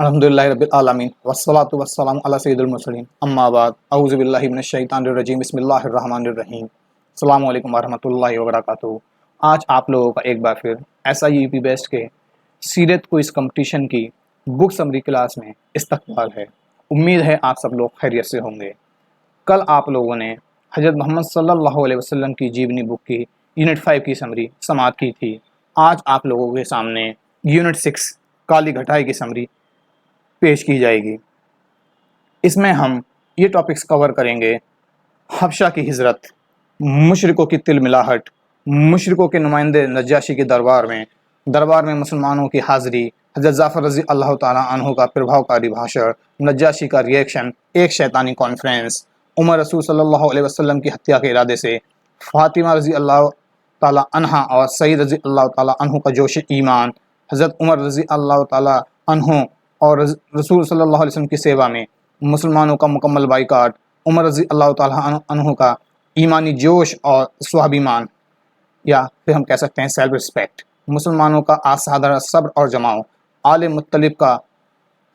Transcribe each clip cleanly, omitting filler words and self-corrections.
الحمدللہ رب العالمین والصلاۃ والسلام علی سید المرسلین اما بعد اعوذ باللہ من الشیطان الرجیم بسم اللہ الرحمن الرحیم السلام علیکم ورحمۃ اللہ وبرکاتہ۔ آج آپ لوگوں کا ایک بار پھر SIUP بیسٹ کے سیرت کوئز کمپٹیشن کی بک سمری کلاس میں استقبال ہے۔ امید ہے آپ سب لوگ خیریت سے ہوں گے۔ کل آپ لوگوں نے حضرت محمد صلی اللہ علیہ وسلم کی جیونی بک کی یونٹ 5 کی سمری سماعت کی تھی۔ آج آپ لوگوں کے سامنے یونٹ 6 کالی گھٹائی کی سمری پیش کی جائے گی۔ اس میں ہم یہ ٹاپکس کور کریں گے: حبشہ کی ہجرت، مشرکوں کی تل ملاحٹ، مشرکوں کے نمائندے نجاشی کے دربار میں مسلمانوں کی حاضری، حضرت جعفر رضی اللہ تعالیٰ عنہ کا پربھاوکاری بھاشن، نجاشی کا ریئیکشن، ایک شیطانی کانفرنس، عمر رسول صلی اللہ علیہ وسلم کی ہتیا کے ارادے سے، فاطمہ رضی اللہ تعالیٰ عنہ اور سعید رضی اللہ تعالیٰ عنہ کا جوش ایمان، حضرت عمر رضی اللہ تعالیٰ عنہ اور رسول صلی اللہ علیہ وسلم کی سیوا میں مسلمانوں کا مکمل بائیکاٹ، عمر رضی اللہ تعالیٰ عنہ کا ایمانی جوش اور سوابیمان، یا پھر ہم کہہ سکتے ہیں سیلف رسپیکٹ، مسلمانوں کا آسادہ صبر اور جماؤ، آل مطلب کا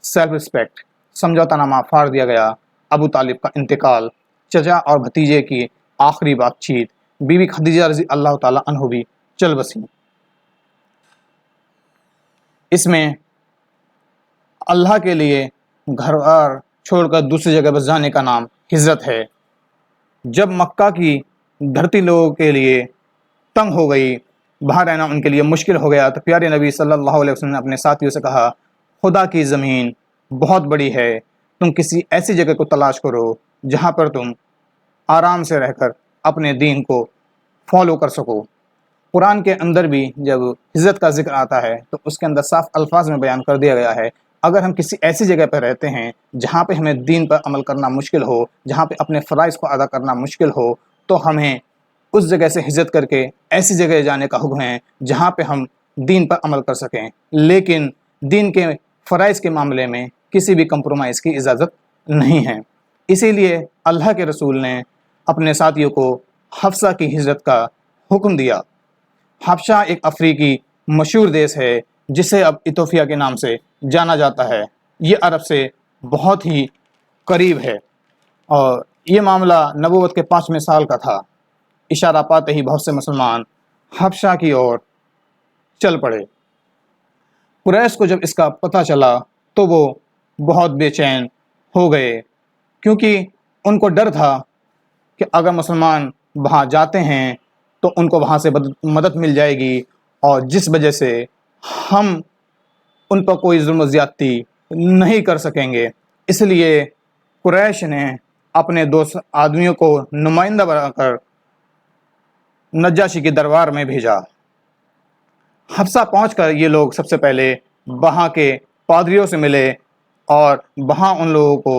سیلف رسپیکٹ، سمجھوتہ نامہ پھاڑ دیا گیا، ابو طالب کا انتقال، چچا اور بھتیجے کی آخری بات چیت، بی بی خدیجہ رضی اللہ تعالیٰ عنہ بھی چل بسی۔ اس میں اللہ کے لیے گھر بار چھوڑ کر دوسری جگہ بس جانے کا نام ہجرت ہے۔ جب مکہ کی دھرتی لوگوں کے لیے تنگ ہو گئی، باہر رہنا ان کے لیے مشکل ہو گیا، تو پیارے نبی صلی اللہ علیہ وسلم نے اپنے ساتھیوں سے کہا، خدا کی زمین بہت بڑی ہے، تم کسی ایسی جگہ کو تلاش کرو جہاں پر تم آرام سے رہ کر اپنے دین کو فالو کر سکو۔ قرآن کے اندر بھی جب ہجرت کا ذکر آتا ہے تو اس کے اندر صاف الفاظ میں بیان کر دیا گیا ہے، اگر ہم کسی ایسی جگہ پہ رہتے ہیں جہاں پہ ہمیں دین پر عمل کرنا مشکل ہو، جہاں پہ اپنے فرائض کو ادا کرنا مشکل ہو، تو ہمیں اس جگہ سے ہجرت کر کے ایسی جگہ جانے کا حکم ہے جہاں پہ ہم دین پر عمل کر سکیں، لیکن دین کے فرائض کے معاملے میں کسی بھی کمپرومائز کی اجازت نہیں ہے۔ اسی لیے اللہ کے رسول نے اپنے ساتھیوں کو حبشہ کی ہجرت کا حکم دیا۔ حبشہ ایک افریقی مشہور دیش ہے جسے اب ایتھوپیا کے نام سے جانا جاتا ہے۔ یہ عرب سے بہت ہی قریب ہے اور یہ معاملہ نبوت کے 5ویں سال کا تھا۔ اشارہ پاتے ہی بہت سے مسلمان حبشہ کی اور چل پڑے۔ قریش کو جب اس کا پتہ چلا تو وہ بہت بے چین ہو گئے، کیونکہ ان کو ڈر تھا کہ اگر مسلمان وہاں جاتے ہیں تو ان کو وہاں سے مدد مل جائے گی، اور جس وجہ سے ہم ان پر کوئی ظلم و زیادتی نہیں کر سکیں گے۔ اس لیے قریش نے اپنے 2 آدمیوں کو نمائندہ بنا کر نجاشی کے دربار میں بھیجا۔ حبشہ پہنچ کر یہ لوگ سب سے پہلے وہاں کے پادریوں سے ملے اور وہاں ان لوگوں کو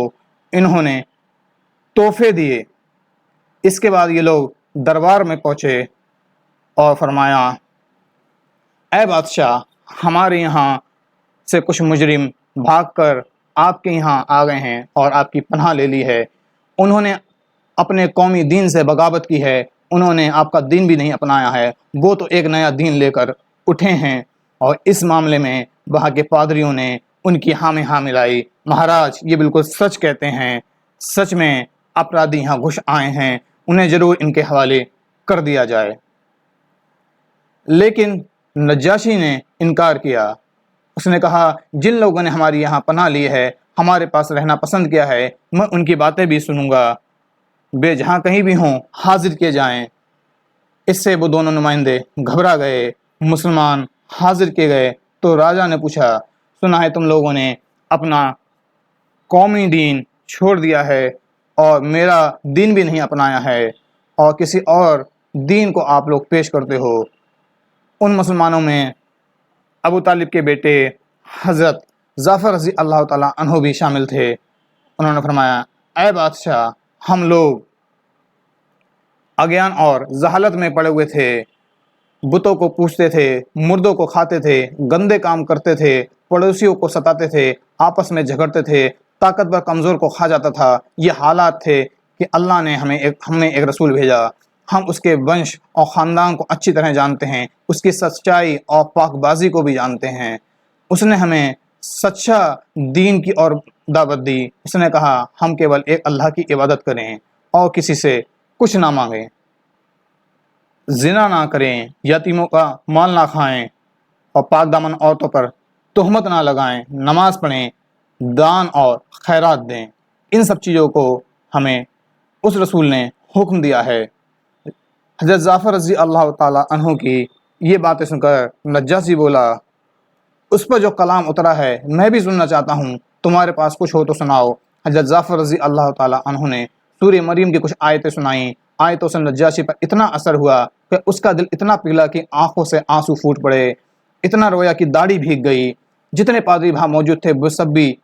انہوں نے تحفے دیے۔ اس کے بعد یہ لوگ دربار میں پہنچے اور فرمایا، اے بادشاہ، ہمارے یہاں سے کچھ مجرم بھاگ کر آپ کے یہاں آ گئے ہیں اور آپ کی پناہ لے لی ہے۔ انہوں نے اپنے قومی دین سے بغاوت کی ہے، انہوں نے آپ کا دین بھی نہیں اپنایا ہے، وہ تو ایک نیا دین لے کر اٹھے ہیں۔ اور اس معاملے میں وہاں کے پادریوں نے ان کی ہاں میں ہاں ملائی۔ مہاراج، یہ بالکل سچ کہتے ہیں، سچ میں اپرادھی یہاں گھس آئے ہیں، انہیں ضرور ان کے حوالے کر دیا جائے۔ لیکن نجاشی نے انکار کیا۔ اس نے کہا، جن لوگوں نے ہماری یہاں پناہ لی ہے، ہمارے پاس رہنا پسند کیا ہے، میں ان کی باتیں بھی سنوں گا، بے جہاں کہیں بھی ہوں حاضر کیے جائیں۔ اس سے وہ دونوں نمائندے گھبرا گئے۔ مسلمان حاضر کیے گئے تو راجا نے پوچھا، سنا ہے تم لوگوں نے اپنا قومی دین چھوڑ دیا ہے اور میرا دین بھی نہیں اپنایا ہے اور کسی اور دین کو آپ لوگ پیش کرتے ہو۔ ان مسلمانوں میں ابو طالب کے بیٹے حضرت جعفر رضی اللہ تعالیٰ عنہ بھی شامل تھے۔ انہوں نے فرمایا، اے بادشاہ، ہم لوگ اگیان اور جہالت میں پڑے ہوئے تھے، بتوں کو پوجتے تھے، مردوں کو کھاتے تھے، گندے کام کرتے تھے، پڑوسیوں کو ستاتے تھے، آپس میں جھگڑتے تھے، طاقتور کمزور کو کھا جاتا تھا۔ یہ حالات تھے کہ اللہ نے ہمیں ایک رسول بھیجا، ہم اس کے ونش اور خاندان کو اچھی طرح جانتے ہیں، اس کی سچائی اور پاک بازی کو بھی جانتے ہیں۔ اس نے ہمیں سچا دین کی اور دعوت دی۔ اس نے کہا ہم کیول ایک اللہ کی عبادت کریں اور کسی سے کچھ نہ مانگیں، زنا نہ کریں، یتیموں کا مال نہ کھائیں اور پاک دامن عورتوں پر تہمت نہ لگائیں، نماز پڑھیں، دان اور خیرات دیں۔ ان سب چیزوں کو ہمیں اس رسول نے حکم دیا ہے۔ حضرت جعفر رضی اللہ تعالیٰ عنہ کی یہ باتیں سن کر نجاشی بولا، اس پر جو کلام اترا ہے میں بھی سننا چاہتا ہوں، تمہارے پاس کچھ ہو تو سناؤ۔ حضرت جعفر رضی اللہ تعالیٰ عنہ نے سورہ مریم کی کچھ آیتیں سنائیں۔ آیتوں سے نجاشی پر اتنا اثر ہوا کہ اس کا دل اتنا پگھلا کہ آنکھوں سے آنسو پھوٹ پڑے، اتنا رویا کہ داڑھی بھیگ گئی۔ جتنے پادری وہاں موجود تھے وہ سب بھی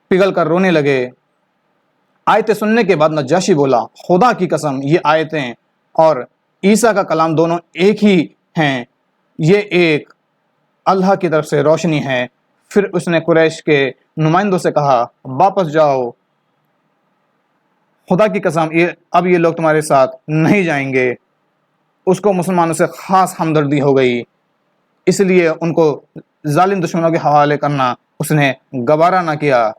پگھل کر رونے لگے۔ آیتیں سننے کے بعد نجاشی بولا، خدا کی قسم یہ آیتیں اور عیسیٰ کا کلام دونوں ایک ہی ہیں، یہ ایک اللہ کی طرف سے روشنی ہے۔ پھر اس نے قریش کے نمائندوں سے کہا، واپس جاؤ، خدا کی قسم اب یہ لوگ تمہارے ساتھ نہیں جائیں گے۔ اس کو مسلمانوں سے خاص ہمدردی ہو گئی، اس لیے ان کو ظالم دشمنوں کے حوالے کرنا اس نے گوارا نہ کیا۔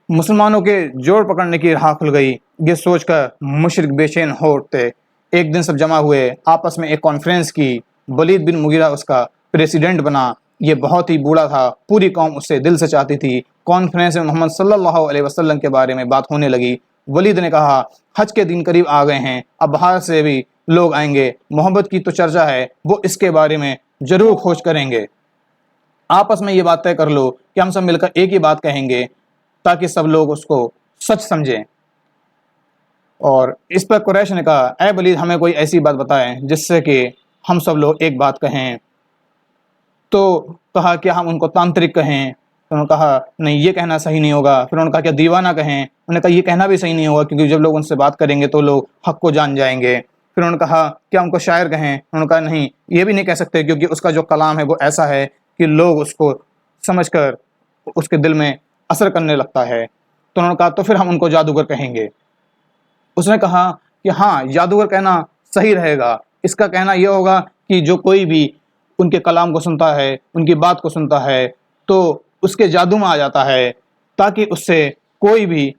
مسلمانوں کے جوڑ پکڑنے کی راہ کھل گئی۔ یہ سوچ کر مشرک بے چین ہو اٹھتے۔ ایک دن سب جمع ہوئے، آپس میں ایک کانفرنس کی۔ ولید بن مغیرہ اس کا پریسیڈنٹ بنا۔ یہ بہت ہی بوڑھا تھا، پوری قوم اس سے دل سے چاہتی تھی۔ کانفرنس میں محمد صلی اللہ علیہ وسلم کے بارے میں بات ہونے لگی۔ ولید نے کہا، حج کے دن قریب آ گئے ہیں، اب باہر سے بھی لوگ آئیں گے، محبت کی تو چرچا ہے، وہ اس کے بارے میں ضرور کھوج کریں گے۔ آپس میں یہ بات طے کر لو کہ ہم سب مل کر ایک ہی بات کہیں گے تاکہ سب لوگ اس کو سچ سمجھیں۔ اور اس پر قریش نے کہا، اے ولید ہمیں کوئی ایسی بات بتائیں جس سے کہ ہم سب لوگ ایک بات کہیں۔ تو کہا کہ ہم ان کو تانترک کہیں۔ انہوں نے کہا نہیں یہ کہنا صحیح نہیں ہوگا۔ پھر انہوں نے کہا کہ دیوانہ کہیں۔ انہوں نے کہا یہ کہنا بھی صحیح نہیں ہوگا کیونکہ جب لوگ ان سے بات کریں گے تو لوگ حق کو جان جائیں گے۔ پھر انہوں نے کہا کیا ان کو شاعر کہیں۔ انہوں نے کہا نہیں یہ بھی نہیں کہہ سکتے کیونکہ اس کا جو کلام ہے وہ ایسا ہے کہ لوگ اس کو سمجھ کر اس کے دل میں اثر کرنے لگتا ہے۔ تو انہوں نے کہا تو پھر ہم ان کو جادوگر کہیں گے۔ اس نے کہا کہ ہاں جادوگر کہنا صحیح رہے گا، اس کا کہنا یہ ہوگا کہ جو کوئی بھی ان کے کلام کو سنتا ہے، ان کی بات کو سنتا ہے تو اس کے جادو میں آ جاتا ہے، تاکہ اس سے کوئی بھی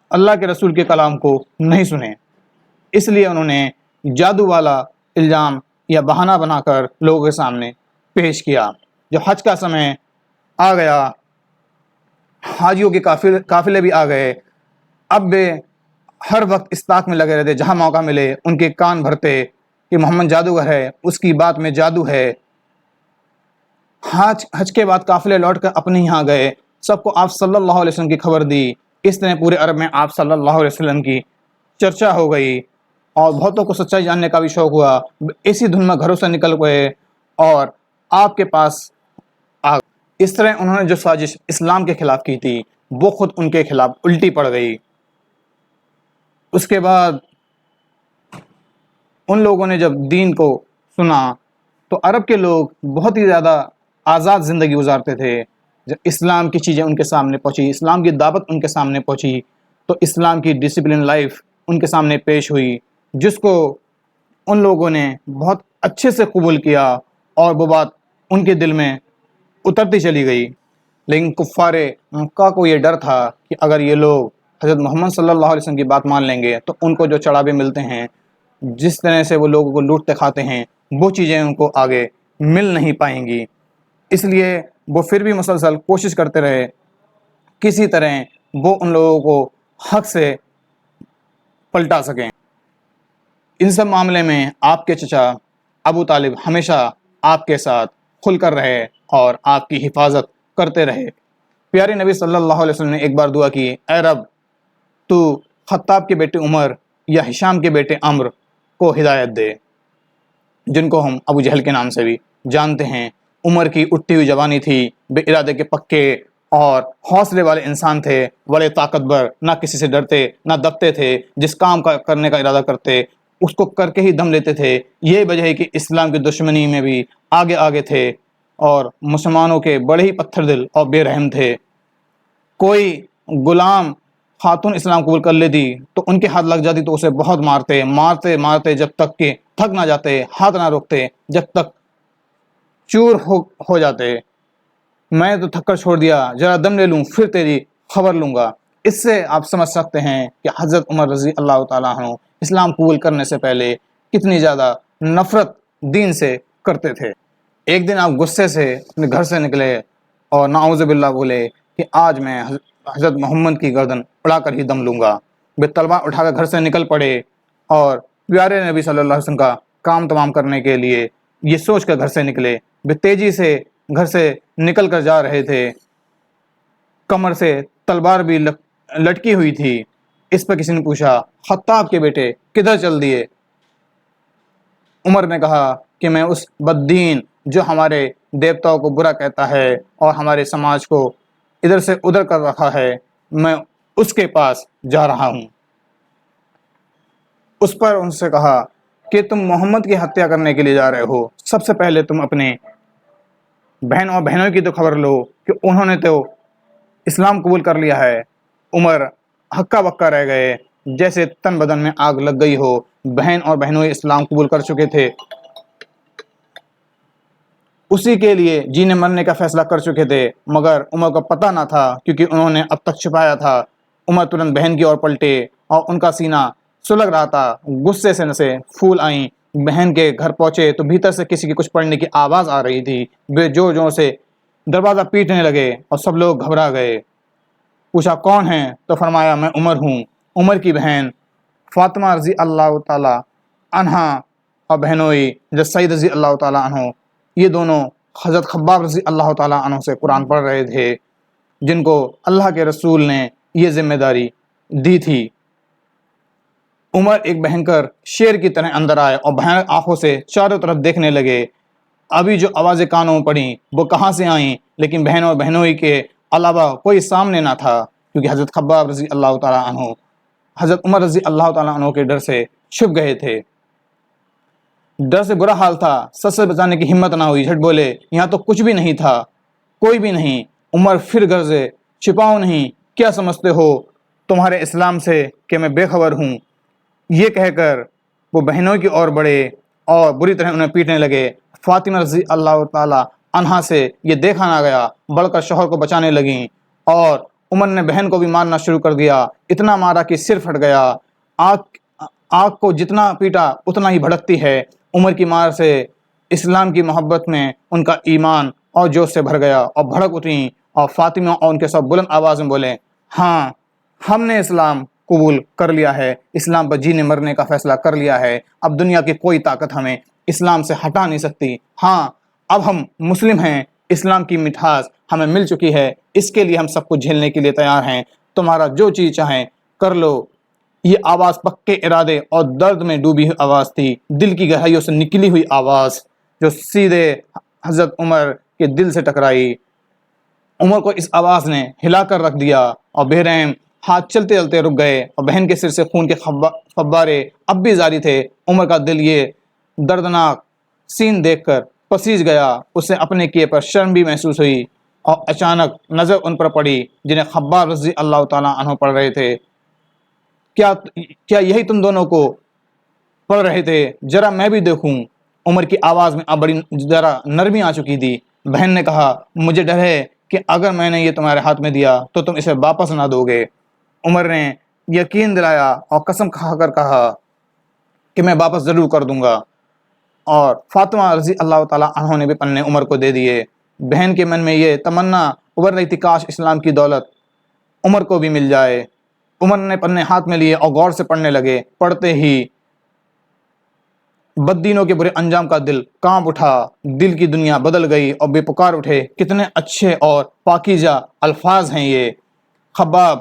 اللہ کے رسول کے کلام کو نہیں سنے۔ اس لیے انہوں نے جادو والا الزام یا بہانہ بنا کر لوگوں کے سامنے پیش کیا۔ جب حج کا سمے آ گیا، حاجیوں کے قافلے بھی آ گئے، اب وہ ہر وقت اس طاق میں لگے رہتے، جہاں موقع ملے ان کے کان بھرتے کہ محمد جادوگر ہے، اس کی بات میں جادو ہے۔ حج کے بعد قافلے لوٹ کر اپنے یہاں گئے، سب کو آپ صلی اللہ علیہ وسلم کی خبر دی۔ اس طرح پورے عرب میں آپ صلی اللہ علیہ وسلم کی چرچا ہو گئی اور بہتوں کو سچائی جاننے کا بھی شوق ہوا۔ اسی دھن میں گھروں سے نکل گئے اور آپ کے پاس آ گئے۔ اس طرح انہوں نے جو سازش اسلام کے خلاف کی تھی وہ خود ان کے خلاف الٹی پڑ گئی۔ اس کے بعد ان لوگوں نے جب دین کو سنا تو عرب کے لوگ بہت ہی زیادہ آزاد زندگی گزارتے تھے۔ جب اسلام کی چیزیں ان کے سامنے پہنچی، اسلام کی دعوت ان کے سامنے پہنچی تو اسلام کی ڈسپلن لائف ان کے سامنے پیش ہوئی، جس کو ان لوگوں نے بہت اچھے سے قبول کیا اور وہ بات ان کے دل میں اترتی چلی گئی۔ لیکن کفار مکہ کو یہ ڈر تھا کہ اگر یہ لوگ حضرت محمد صلی اللہ علیہ وسلم کی بات مان لیں گے تو ان کو جو چڑھاوے ملتے ہیں، جس طرح سے وہ لوگوں کو لوٹتے کھاتے ہیں، وہ چیزیں ان کو آگے مل نہیں پائیں گی۔ اس لیے وہ پھر بھی مسلسل کوشش کرتے رہے کسی طرح وہ ان لوگوں کو حق سے پلٹا سکیں۔ ان سب معاملے میں آپ کے چچا ابو طالب ہمیشہ آپ کے ساتھ کھل کر رہے اور آپ کی حفاظت کرتے رہے۔ پیارے نبی صلی اللہ علیہ وسلم نے ایک بار دعا کی، اے رب تو خطاب کے بیٹے عمر یا ہشام کے بیٹے عمر کو ہدایت دے، جن کو ہم ابو جہل کے نام سے بھی جانتے ہیں۔ عمر کی اٹھتی ہوئی جوانی تھی، بے ارادے کے پکے اور حوصلے والے انسان تھے، بڑے طاقتور، نہ کسی سے ڈرتے نہ دبتے تھے، جس کام کا کرنے کا ارادہ کرتے اس کو کر کے ہی دم لیتے تھے۔ یہ وجہ ہے کہ اسلام کی دشمنی میں بھی آگے آگے تھے اور مسلمانوں کے بڑے ہی پتھر دل اور بے رحم تھے۔ کوئی غلام خاتون اسلام قبول کر لیتی تو ان کے ہاتھ لگ جاتی تو اسے بہت مارتے جب تک کہ تھک نہ جاتے، ہاتھ نہ روکتے، جب تک چور ہو جاتے۔ میں تو تھک کر چھوڑ دیا، ذرا دم لے لوں پھر تیری خبر لوں گا۔ اس سے آپ سمجھ سکتے ہیں کہ حضرت عمر رضی اللہ تعالیٰ عنہ اسلام قبول کرنے سے پہلے کتنی زیادہ نفرت دین سے کرتے تھے۔ ایک دن آپ غصے سے اپنے گھر سے نکلے اور نعوذ باللہ بولے کہ آج میں حضرت محمد کی گردن اڑا کر ہی دم لوں گا۔ وہ تلوار اٹھا کر گھر سے نکل پڑے اور پیارے نبی صلی اللہ علیہ وسلم کا کام تمام کرنے کے لیے یہ سوچ کر گھر سے نکلے۔ وہ تیزی سے گھر سے نکل کر جا رہے تھے، کمر سے تلوار بھی لٹکی ہوئی تھی۔ اس پر کسی نے پوچھا، خطاب کے بیٹے کدھر چل دیے؟ عمر نے کہا کہ میں اس بددین جو ہمارے دیوتاؤں کو برا کہتا ہے اور ہمارے سماج کو ادھر سے ادھر کر رکھا ہے، میں اس کے پاس جا رہا ہوں۔ اس پر ان سے کہا کہ تم محمد کی ہتیا کرنے کے لیے جا رہے ہو، سب سے پہلے تم اپنے بہن اور بہنوں کی تو خبر لو کہ انہوں نے تو اسلام قبول کر لیا ہے۔ عمر ہکا بکا رہ گئے، جیسے تن بدن میں آگ لگ گئی ہو۔ بہن اور بہنوئی اسلام قبول کر چکے تھے، اسی کے لیے جینے مرنے کا فیصلہ کر چکے تھے، مگر عمر کو پتہ نہ تھا کیونکہ انہوں نے اب تک چھپایا تھا۔ عمر ترنت بہن کی اور پلٹے اور ان کا سینہ سلگ رہا تھا، غصے سے نسیں پھول آئیں۔ بہن کے گھر پہنچے تو بھیتر سے کسی کی کچھ پڑھنے کی آواز آ رہی تھی۔ وہ زور زور سے دروازہ پیٹنے لگے اور سب لوگ گھبرا گئے۔ پوچھا کون ہے؟ تو فرمایا میں عمر ہوں۔ عمر کی بہن فاطمہ رضی اللہ تعالی عنہا اور بہنوئی حضرت سعید رضی اللہ تعالیٰ عنہ، یہ دونوں حضرت خباب رضی اللہ تعالیٰ عنہ سے قرآن پڑھ رہے تھے، جن کو اللہ کے رسول نے یہ ذمہ داری دی تھی۔ عمر ایک بھینکر شیر کی طرح اندر آئے اور بھیانک آنکھوں سے چاروں طرف دیکھنے لگے۔ ابھی جو آوازیں کانوں میں پڑیں وہ کہاں سے آئیں، لیکن بہن اور بہنوئی کے علاوہ کوئی سامنے نہ تھا، کیونکہ حضرت خباب رضی اللہ تعالیٰ عنہ حضرت عمر رضی اللہ تعالیٰ عنہ کے ڈر سے چھپ گئے تھے۔ ڈر سے برا حال تھا، سچ سے بچانے کی ہمت نہ ہوئی، جھٹ بولے یہاں تو کچھ بھی نہیں تھا، کوئی بھی نہیں۔ عمر پھر گرجے، چھپاؤ نہیں، کیا سمجھتے ہو تمہارے اسلام سے کہ میں بے خبر ہوں؟ یہ کہہ کر وہ بہنوں کی اور بڑھے اور بری طرح انہیں پیٹنے لگے۔ فاطمہ رضی اللہ تعالیٰ عنہا سے یہ دیکھا نہ گیا، بڑھ کر شوہر کو بچانے لگیں اور عمر نے بہن کو بھی مارنا شروع کر دیا۔ اتنا مارا کہ سر پھٹ گیا۔ آگ کو جتنا پیٹا اتنا ہی بھڑکتی ہے۔ عمر کی مار سے اسلام کی محبت میں ان کا ایمان اور جوش سے بھر گیا اور بھڑک اٹھیں، اور فاطمہ اور ان کے سب بلند آواز میں بولے، ہاں ہم نے اسلام قبول کر لیا ہے، اسلام پر جینے مرنے کا فیصلہ کر لیا ہے، اب دنیا کی کوئی طاقت ہمیں اسلام سے ہٹا نہیں سکتی۔ ہاں اب ہم مسلم ہیں، اسلام کی مٹھاس ہمیں مل چکی ہے، اس کے لیے ہم سب کچھ جھیلنے کے لیے تیار ہیں، تمہارا جو چیز چاہیں کر لو۔ یہ آواز پکے ارادے اور درد میں ڈوبی ہوئی آواز تھی، دل کی گہرائیوں سے نکلی ہوئی آواز جو سیدھے حضرت عمر کے دل سے ٹکرائی۔ عمر کو اس آواز نے ہلا کر رکھ دیا اور بے رحم ہاتھ چلتے چلتے رک گئے، اور بہن کے سر سے خون کے فوارے اب بھی جاری تھے۔ عمر کا دل یہ دردناک سین دیکھ کر پسیج گیا، اسے اپنے کیے پر شرم بھی محسوس ہوئی، اور اچانک نظر ان پر پڑی جنہیں خباب رضی اللہ تعالیٰ عنہ پڑھ رہے تھے۔ کیا یہی تم دونوں کو پڑھ رہے تھے؟ ذرا میں بھی دیکھوں۔ عمر کی آواز میں اب بڑی ذرا نرمی آ چکی تھی۔ بہن نے کہا مجھے ڈر ہے کہ اگر میں نے یہ تمہارے ہاتھ میں دیا تو تم اسے واپس نہ دو گے۔ عمر نے یقین دلایا اور قسم کھا کر کہا کہ میں واپس ضرور کر دوں گا، اور فاطمہ رضی اللہ تعالیٰ عنہ نے بھی پنے عمر کو دے دیے۔ بہن کے من میں یہ تمنا ابھر رہی تھی کاش اسلام کی دولت عمر کو بھی مل جائے۔ عمر نے پنے ہاتھ میں لیے اور غور سے پڑھنے لگے۔ پڑھتے ہی بددینوں کے برے انجام کا دل کانپ اٹھا، دل کی دنیا بدل گئی اور بے پکار اٹھے، کتنے اچھے اور پاکیزہ الفاظ ہیں یہ۔ خباب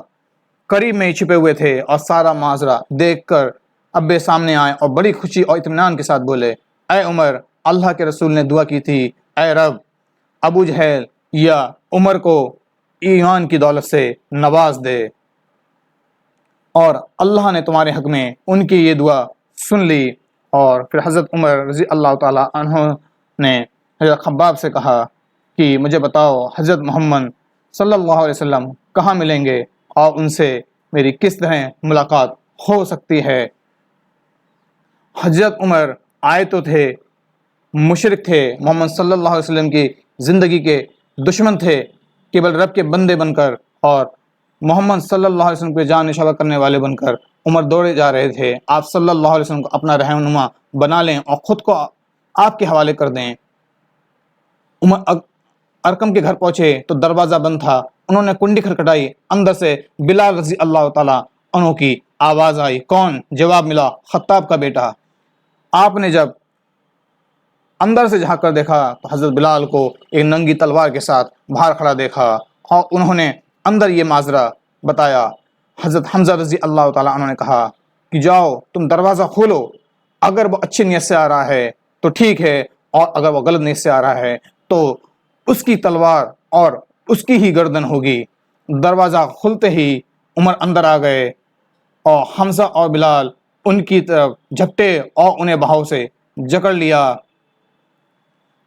قریب میں ہی چھپے ہوئے تھے اور سارا ماجرا دیکھ کر ابے سامنے آئے اور بڑی خوشی اور اطمینان کے ساتھ بولے، اے عمر، اللہ کے رسول نے دعا کی تھی، اے رب ابو جہل یا عمر کو ایمان کی دولت سے نواز دے، اور اللہ نے تمہارے حق میں ان کی یہ دعا سن لی۔ اور پھر حضرت عمر رضی اللہ تعالیٰ عنہ نے حضرت خباب سے کہا کہ مجھے بتاؤ حضرت محمد صلی اللہ علیہ وسلم کہاں ملیں گے اور ان سے میری کس طرح ملاقات ہو سکتی ہے۔ حضرت عمر آئے تو تھے، مشرک تھے، محمد صلی اللہ علیہ وسلم کی زندگی کے دشمن تھے، کیول رب کے بندے بن کر اور محمد صلی اللہ علیہ وسلم کو جان نشانہ کرنے والے بن کر عمر دوڑے جا رہے تھے۔ آپ صلی اللہ علیہ وسلم کو اپنا رہنما بنا لیں اور خود کو آپ کے حوالے کر دیں۔ عمر ارقم کے گھر پہنچے تو دروازہ بند تھا۔ انہوں نے کنڈی کھٹکھٹائی، اندر سے بلال رضی اللہ تعالیٰ عنہ کی آواز آئی۔ کون؟ جواب ملا، خطاب کا بیٹا۔ آپ نے جب اندر سے جھانک کر دیکھا تو حضرت بلال کو ایک ننگی تلوار کے ساتھ باہر کھڑا دیکھا، اور انہوں نے اندر یہ معذرہ بتایا۔ حضرت حمزہ رضی اللہ تعالیٰ عنہ نے کہا کہ جاؤ تم دروازہ کھولو، اگر وہ اچھی نیت سے آ رہا ہے تو ٹھیک ہے، اور اگر وہ غلط نیت سے آ رہا ہے تو اس کی تلوار اور اس کی ہی گردن ہوگی۔ دروازہ کھلتے ہی عمر اندر آ گئے اور حمزہ اور بلال ان کی طرف جھپٹے اور انہیں بہاؤ سے جکڑ لیا،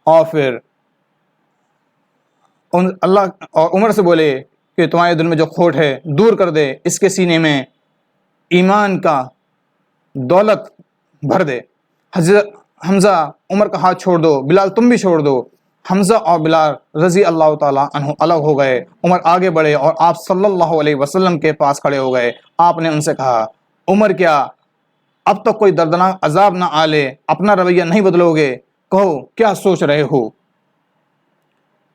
اور پھر اللہ اور عمر سے بولے کہ تمہارے دل میں جو کھوٹ ہے دور کر دے، اس کے سینے میں ایمان کا دولت بھر دے۔ حضرت حمزہ عمر کا ہاتھ چھوڑ دو، بلال تم بھی چھوڑ دو۔ حمزہ اور بلال رضی اللہ تعالیٰ عنہ الگ ہو گئے۔ عمر آگے بڑھے اور آپ صلی اللہ علیہ وسلم کے پاس کھڑے ہو گئے۔ آپ نے ان سے کہا، عمر کیا اب تک کوئی دردناک عذاب نہ آلے اپنا رویہ نہیں بدلو گے؟ کہو کیا سوچ رہے ہو؟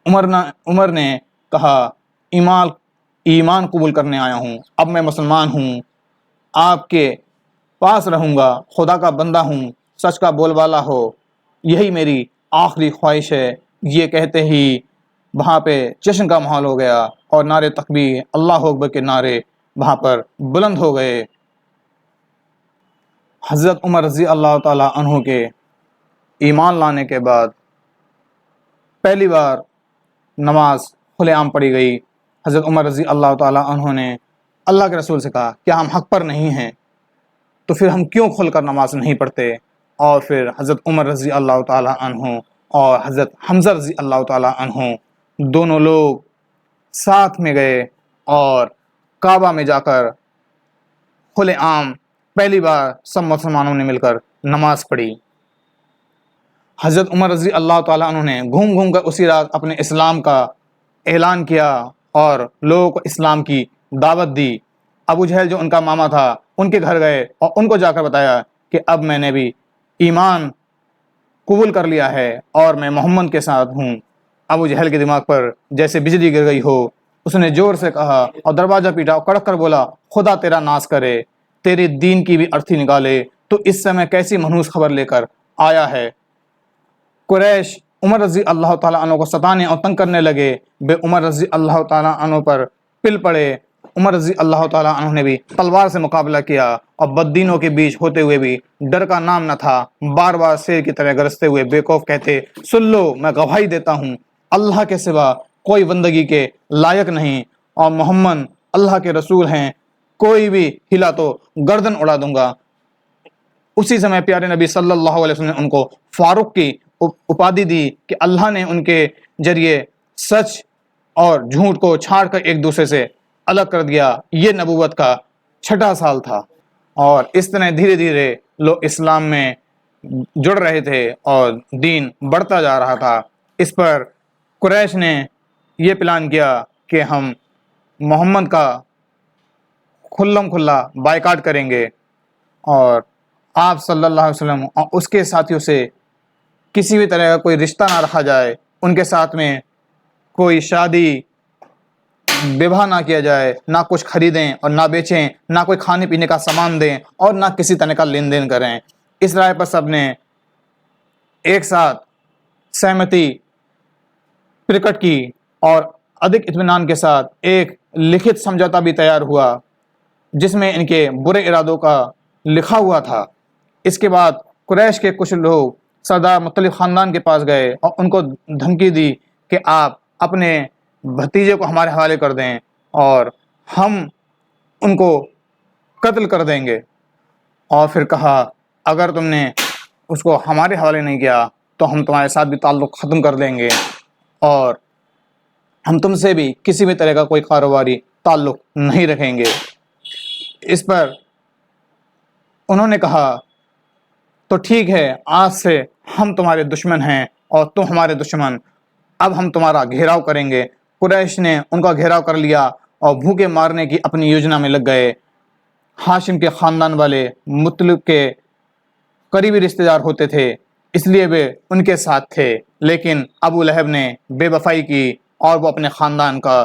عمر نے کہا، ایمان قبول کرنے آیا ہوں، اب میں مسلمان ہوں، آپ کے پاس رہوں گا، خدا کا بندہ ہوں، سچ کا بول والا ہو، یہی میری آخری خواہش ہے۔ یہ کہتے ہی وہاں پہ جشن کا ماحول ہو گیا اور نعرے تکبیر، اللہ اکبر کے نعرے وہاں پر بلند ہو گئے۔ حضرت عمر رضی اللہ تعالیٰ عنہ کے ایمان لانے کے بعد پہلی بار نماز کھلے عام پڑھی گئی۔ حضرت عمر رضی اللہ تعالیٰ عنہ نے اللہ کے رسول سے کہا، کیا ہم حق پر نہیں ہیں؟ تو پھر ہم کیوں کھل کر نماز نہیں پڑھتے؟ اور پھر حضرت عمر رضی اللہ تعالیٰ عنہ اور حضرت حمزہ رضی اللہ تعالیٰ عنہ دونوں لوگ ساتھ میں گئے اور کعبہ میں جا کر کھلے عام پہلی بار سب مسلمانوں نے مل کر نماز پڑھی۔ حضرت عمر رضی اللہ تعالیٰ عنہ نے گھوم گھوم کر اسی رات اپنے اسلام کا اعلان کیا اور لوگوں کو اسلام کی دعوت دی۔ ابو جہل جو ان کا ماما تھا ان کے گھر گئے اور ان کو جا کر بتایا کہ اب میں نے بھی ایمان قبول کر لیا ہے اور میں محمد کے ساتھ ہوں۔ ابو جہل کے دماغ پر جیسے بجلی گر گئی ہو، اس نے زور سے کہا اور دروازہ پیٹا اور کڑک کر بولا، خدا تیرا ناس کرے، تیرے دین کی بھی ارتھی نکالے، تو اس سمے کیسی منحوس خبر لے کر آیا ہے؟ قریش عمر رضی اللہ تعالیٰ عنہ کو ستانے اور تنگ کرنے لگے۔ بے عمر رضی اللہ تعالیٰ عنہ پر پل پڑے۔ عمر رضی اللہ تعالیٰ عنہ نے بھی تلوار سے مقابلہ کیا اور بددینوں کے بیچ ہوتے ہوئے بھی ڈر کا نام نہ تھا۔ بار بار شیر کی طرح گرجتے ہوئے بیوقوف کہتے، سن لو میں گواہی دیتا ہوں اللہ کے سوا کوئی بندگی کے لائق نہیں اور محمد اللہ کے رسول ہیں، کوئی بھی ہلا تو گردن اڑا دوں گا۔ اسی سمے پیارے نبی صلی اللہ علیہ وسلم نے ان کو فاروق کی اپادی دی کہ اللہ نے ان کے ذریعے سچ اور جھوٹ کو چھاڑ کر ایک دوسرے سے الگ کر دیا۔ یہ نبوت کا 6واں سال تھا اور اس طرح دھیرے دھیرے لوگ اسلام میں جڑ رہے تھے اور دین بڑھتا جا رہا تھا۔ اس پر قریش نے یہ پلان کیا کہ ہم محمد کا کھلم کھلا بائیکاٹ کریں گے اور آپ صلی اللہ علیہ وسلم اور اس کے ساتھیوں سے کسی بھی طرح کا کوئی رشتہ نہ رکھا جائے، ان کے ساتھ میں کوئی شادی بیوہ نہ کیا جائے، نہ کچھ خریدیں اور نہ بیچیں، نہ کوئی کھانے پینے کا سامان دیں اور نہ کسی طرح کا لین دین کریں۔ اس رائے پر سب نے ایک ساتھ سہمتی پرکٹ کی اور ادھک اطمینان کے ساتھ ایک لکھت سمجھوتا بھی تیار ہوا جس میں ان کے برے ارادوں کا لکھا ہوا تھا۔ اس کے بعد قریش کے کچھ لوگ سردار مختلف خاندان کے پاس گئے اور ان کو دھمکی دی کہ آپ اپنے بھتیجے کو ہمارے حوالے کر دیں اور ہم ان کو قتل کر دیں گے، اور پھر کہا اگر تم نے اس کو ہمارے حوالے نہیں کیا تو ہم تمہارے ساتھ بھی تعلق ختم کر دیں گے اور ہم تم سے بھی کسی بھی طرح کا کوئی کاروباری تعلق نہیں رکھیں گے۔ اس پر انہوں نے کہا تو ٹھیک ہے، آج سے ہم تمہارے دشمن ہیں اور تم ہمارے دشمن، اب ہم تمہارا گھیراؤ کریں گے۔ قریش نے ان کا گھیراؤ کر لیا اور بھوکے مارنے کی اپنی یوجنا میں لگ گئے۔ ہاشم کے خاندان والے مطلب کے قریبی رشتہ دار ہوتے تھے، اس لیے وہ ان کے ساتھ تھے، لیکن ابو لہب نے بے وفائی کی اور وہ اپنے خاندان کا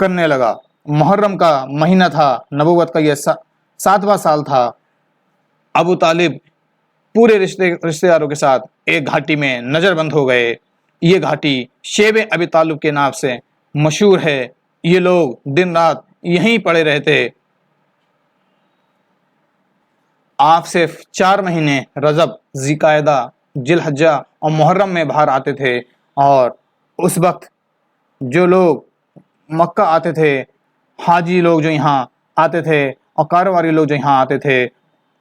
کرنے لگا۔ محرم کا مہینہ تھا، نبوت کا یہ 7واں سال تھا۔ ابو طالب پورے رشتہ داروں کے ساتھ ایک گھاٹی میں نظر بند ہو گئے۔ یہ گھاٹی شیب ابی طالب کے نام سے مشہور ہے۔ یہ لوگ دن رات یہیں پڑے رہتے۔ آپ صرف 4 مہینے رجب، ذوالقعدہ، ذی الحجہ اور محرم میں باہر آتے تھے، اور اس وقت جو لوگ مکہ آتے تھے، حاجی لوگ جو یہاں آتے تھے اور کاروباری لوگ جو یہاں آتے تھے،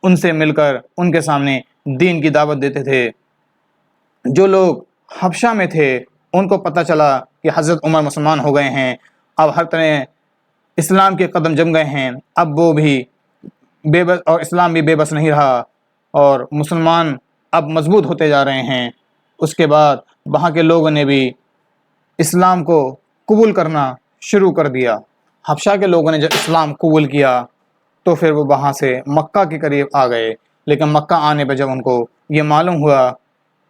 ان سے مل کر ان کے سامنے دین کی دعوت دیتے تھے۔ جو لوگ حبشہ میں تھے ان کو پتہ چلا کہ حضرت عمر مسلمان ہو گئے ہیں، اب ہر طرح اسلام کے قدم جم گئے ہیں، اب وہ بھی بے بس اور اسلام بھی بے بس نہیں رہا اور مسلمان اب مضبوط ہوتے جا رہے ہیں۔ اس کے بعد وہاں کے لوگوں نے بھی اسلام کو قبول کرنا شروع کر دیا۔ حبشہ کے لوگوں نے جب اسلام قبول کیا تو پھر وہ وہاں سے مکہ کے قریب آ گئے، لیکن مکہ آنے پہ جب ان کو یہ معلوم ہوا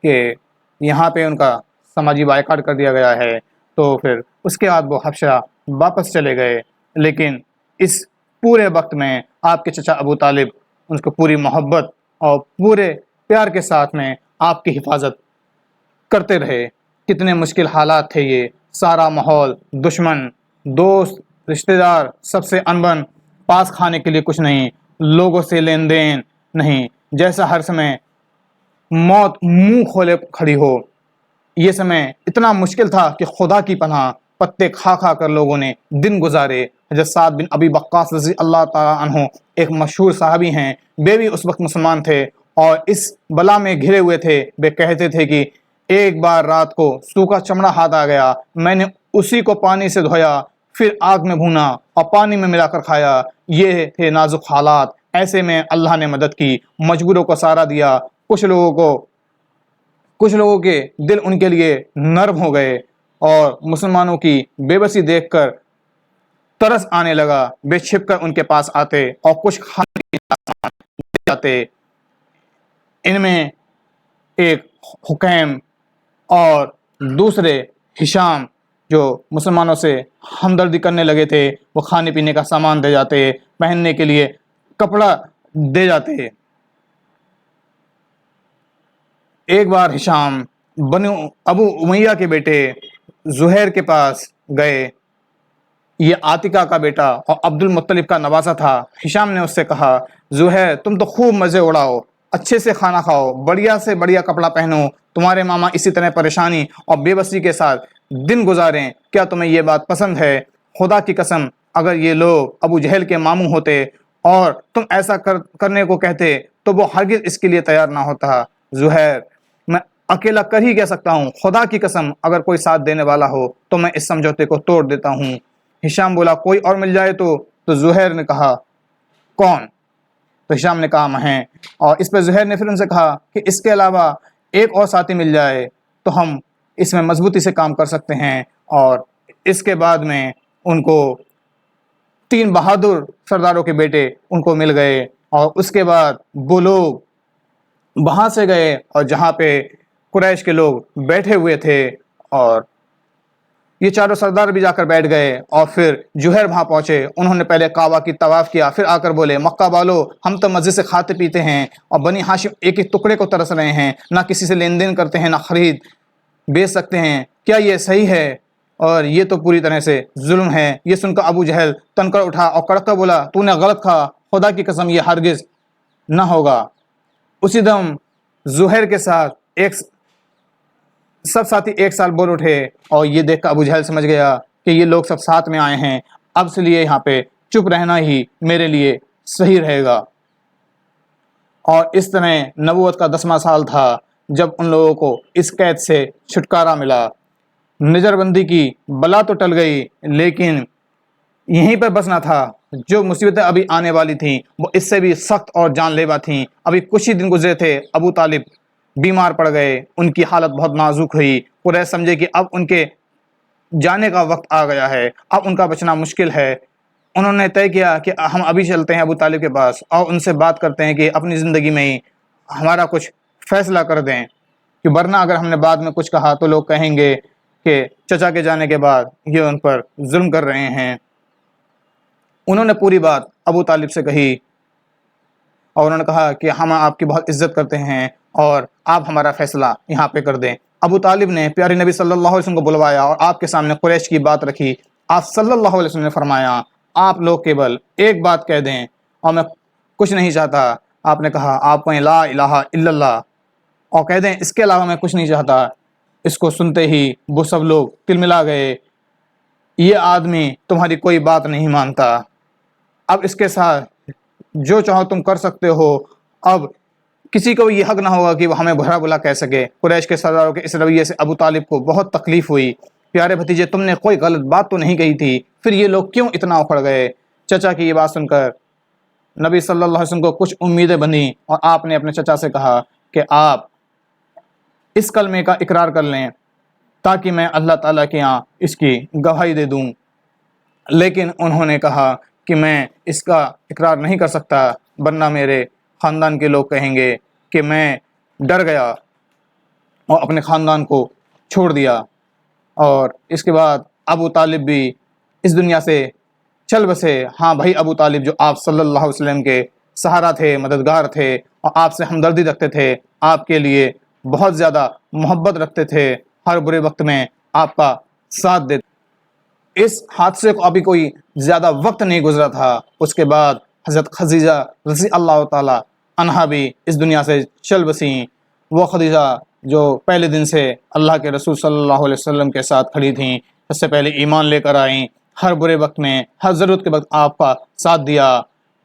کہ یہاں پہ ان کا سماجی بائیکاٹ کر دیا گیا ہے تو پھر اس کے بعد وہ حبشہ واپس چلے گئے۔ لیکن اس پورے وقت میں آپ کے چچا ابو طالب ان کو پوری محبت اور پورے پیار کے ساتھ میں آپ کی حفاظت کرتے رہے۔ کتنے مشکل حالات تھے یہ، سارا ماحول، دشمن، دوست، رشتہ دار سب سے انبن، پاس کھانے کے لیے کچھ نہیں، لوگوں سے لین دین نہیں، جیسا ہر سمے موت منہ کھولے کھڑی ہو۔ یہ سمے اتنا مشکل تھا کہ خدا کی پناہ پتے کھا کھا کر لوگوں نے دن گزارے۔ حضرت سعد بن ابی وقاص رضی اللہ تعالیٰ عنہ ایک مشہور صحابی ہیں، وہ بھی اس وقت مسلمان تھے اور اس بلا میں گھرے ہوئے تھے۔ وہ کہتے تھے کہ ایک بار رات کو سوکھا چمڑا ہاتھ آ گیا، میں نے اسی کو پانی سے دھویا، پھر آگ میں بھونا اور پانی میں ملا کر کھایا۔ یہ تھے نازک حالات، ایسے میں اللہ نے مدد کی، مجبوروں کو سہارا دیا۔ کچھ لوگوں کے دل ان کے لیے نرم ہو گئے اور مسلمانوں کی بے بسی دیکھ کر ترس آنے لگا، بے چھپ کر ان کے پاس آتے اور کچھ کھانے کے سامان دے جاتے۔ ان میں ایک حکیم اور دوسرے ہشام جو مسلمانوں سے ہمدردی کرنے لگے تھے، وہ کھانے پینے کا سامان دے جاتے، پہننے کے لیے کپڑا دے جاتے۔ ایک بار ہشام بنو ابو امیہ کے بیٹے زہیر کے پاس گئے۔ یہ عاتقہ کا بیٹا اور عبد المطلب کا نواسہ تھا۔ ہشام نے اس سے کہا، زہیر تم تو خوب مزے اڑاؤ، اچھے سے کھانا کھاؤ، بڑھیا سے بڑھیا کپڑا پہنو، تمہارے ماما اسی طرح پریشانی اور بے بسی کے ساتھ دن گزاریں، کیا تمہیں یہ بات پسند ہے؟ خدا کی قسم اگر یہ لوگ ابو جہل کے ماموں ہوتے اور تم ایسا کرنے کو کہتے تو وہ ہرگز اس کے لیے تیار نہ ہوتا۔ زہیر میں اکیلا کر ہی کہہ سکتا ہوں، خدا کی قسم اگر کوئی ساتھ دینے والا ہو تو میں اس سمجھوتے کو توڑ دیتا ہوں۔ ہشام بولا، کوئی اور مل جائے تو زہیر نے کہا، کون؟ تو ہشام نے کہا، میں۔ اور اس پہ زہیر نے پھر ان سے کہا کہ اس کے علاوہ ایک اور ساتھی مل جائے تو ہم اس میں مضبوطی سے کام کر سکتے ہیں۔ اور اس کے بعد میں ان کو 3 بہادر سرداروں کے بیٹے ان کو مل گئے اور اس کے بعد وہ لوگ وہاں سے گئے اور جہاں پہ قریش کے لوگ بیٹھے ہوئے تھے، اور یہ چاروں سردار بھی جا کر بیٹھ گئے اور پھر جوہر وہاں پہنچے۔ انہوں نے پہلے کعبہ کی طواف کیا، پھر آ کر بولے، مکہ والو ہم تو مزے سے کھاتے پیتے ہیں اور بنی ہاشم ایک ایک ٹکڑے کو ترس رہے ہیں، نہ کسی سے لین دین کرتے ہیں، نہ خرید بیچ سکتے ہیں، کیا یہ صحیح ہے؟ اور یہ تو پوری طرح سے ظلم ہے۔ یہ سن کر ابو جہل تن کر اٹھا اور کڑک کر بولا، تو نے غلط کہا، خدا کی قسم یہ ہرگز نہ ہوگا۔ اسی دم زہیر کے ساتھ سب ساتھی ایک سال بول اٹھے اور یہ دیکھ کر ابو جہل سمجھ گیا کہ یہ لوگ سب ساتھ میں آئے ہیں، اب سے لیے یہاں پہ چپ رہنا ہی میرے لیے صحیح رہے گا۔ اور اس طرح نبوت کا 10واں سال تھا جب ان لوگوں کو اس قید سے چھٹکارا ملا۔ نظر بندی کی بلا تو ٹل گئی، لیکن یہیں پر بسنا تھا۔ جو مصیبتیں ابھی آنے والی تھیں وہ اس سے بھی سخت اور جان لیوا تھیں۔ ابھی کچھ ہی دن گزرے تھے، ابو طالب بیمار پڑ گئے، ان کی حالت بہت نازک ہوئی۔ قریش سمجھے کہ اب ان کے جانے کا وقت آ گیا ہے، اب ان کا بچنا مشکل ہے۔ انہوں نے طے کیا کہ ہم ابھی چلتے ہیں ابو طالب کے پاس اور ان سے بات کرتے ہیں کہ اپنی زندگی میں ہی ہمارا کچھ فیصلہ کر دیں، کہ ورنہ اگر ہم نے بعد میں کچھ کہا تو لوگ کہیں گے کہ چچا کے جانے کے بعد یہ ان پر ظلم کر رہے ہیں۔ انہوں نے پوری بات ابو طالب سے کہی اور انہوں نے کہا کہ ہم آپ کی بہت عزت کرتے ہیں اور آپ ہمارا فیصلہ یہاں پہ کر دیں۔ ابو طالب نے پیارے نبی صلی اللہ علیہ وسلم کو بلوایا اور آپ کے سامنے قریش کی بات رکھی۔ آپ صلی اللہ علیہ وسلم نے فرمایا آپ لوگ کیول ایک بات کہہ دیں اور میں کچھ نہیں چاہتا۔ آپ نے کہا آپ کہیں لا الہ الا اللہ اور کہہ دیں اس کے علاوہ میں کچھ نہیں چاہتا۔ اس کو سنتے ہی وہ سب لوگ تلملا گئے، یہ آدمی تمہاری کوئی بات نہیں مانتا، اب اس کے ساتھ جو چاہو تم کر سکتے ہو، اب کسی کو یہ حق نہ ہوگا کہ وہ ہمیں برا بلا کہہ سکے۔ قریش کے سرداروں کے اس رویے سے ابو طالب کو بہت تکلیف ہوئی۔ پیارے بھتیجے تم نے کوئی غلط بات تو نہیں کہی تھی، پھر یہ لوگ کیوں اتنا اکھڑ گئے؟ چچا کی یہ بات سن کر نبی صلی اللہ علیہ وسلم کو کچھ امیدیں بندھی اور آپ نے اپنے چچا سے کہا کہ آپ اس کلمے کا اقرار کر لیں تاکہ میں اللہ تعالیٰ کے یہاں اس کی گواہی دے دوں۔ لیکن انہوں نے کہا کہ میں اس کا اقرار نہیں کر سکتا، ورنہ میرے خاندان کے لوگ کہیں گے کہ میں ڈر گیا اور اپنے خاندان کو چھوڑ دیا۔ اور اس کے بعد ابو طالب بھی اس دنیا سے چل بسے۔ ہاں بھائی ابو طالب جو آپ صلی اللہ علیہ وسلم کے سہارا تھے، مددگار تھے اور آپ سے ہمدردی رکھتے تھے، آپ کے لیے بہت زیادہ محبت رکھتے تھے، ہر برے وقت میں آپ کا ساتھ دیتے۔ اس حادثے کو ابھی کوئی زیادہ وقت نہیں گزرا تھا، اس کے بعد حضرت خدیجہ رضی اللہ تعالی عنہا بھی اس دنیا سے چل بسیں۔ وہ خدیجہ جو پہلے دن سے اللہ کے رسول صلی اللہ علیہ وسلم کے ساتھ کھڑی تھیں، اس سے پہلے ایمان لے کر آئیں، ہر برے وقت میں ہر ضرورت کے وقت آپ کا ساتھ دیا۔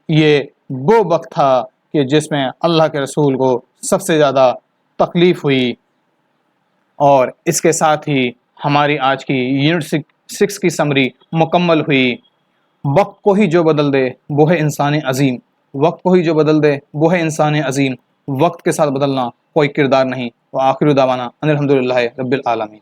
یہ وہ وقت تھا کہ جس میں اللہ کے رسول کو سب سے زیادہ تکلیف ہوئی۔ اور اس کے ساتھ ہی ہماری آج کی یونٹ 6 کی سمری مکمل ہوئی۔ وقت کو ہی جو بدل دے وہ ہے انسان عظیم، وقت کو ہی جو بدل دے وہ ہے انسان عظیم، وقت کے ساتھ بدلنا کوئی کردار نہیں۔ وآخر دعوانا ان الحمدللہ رب العالمین۔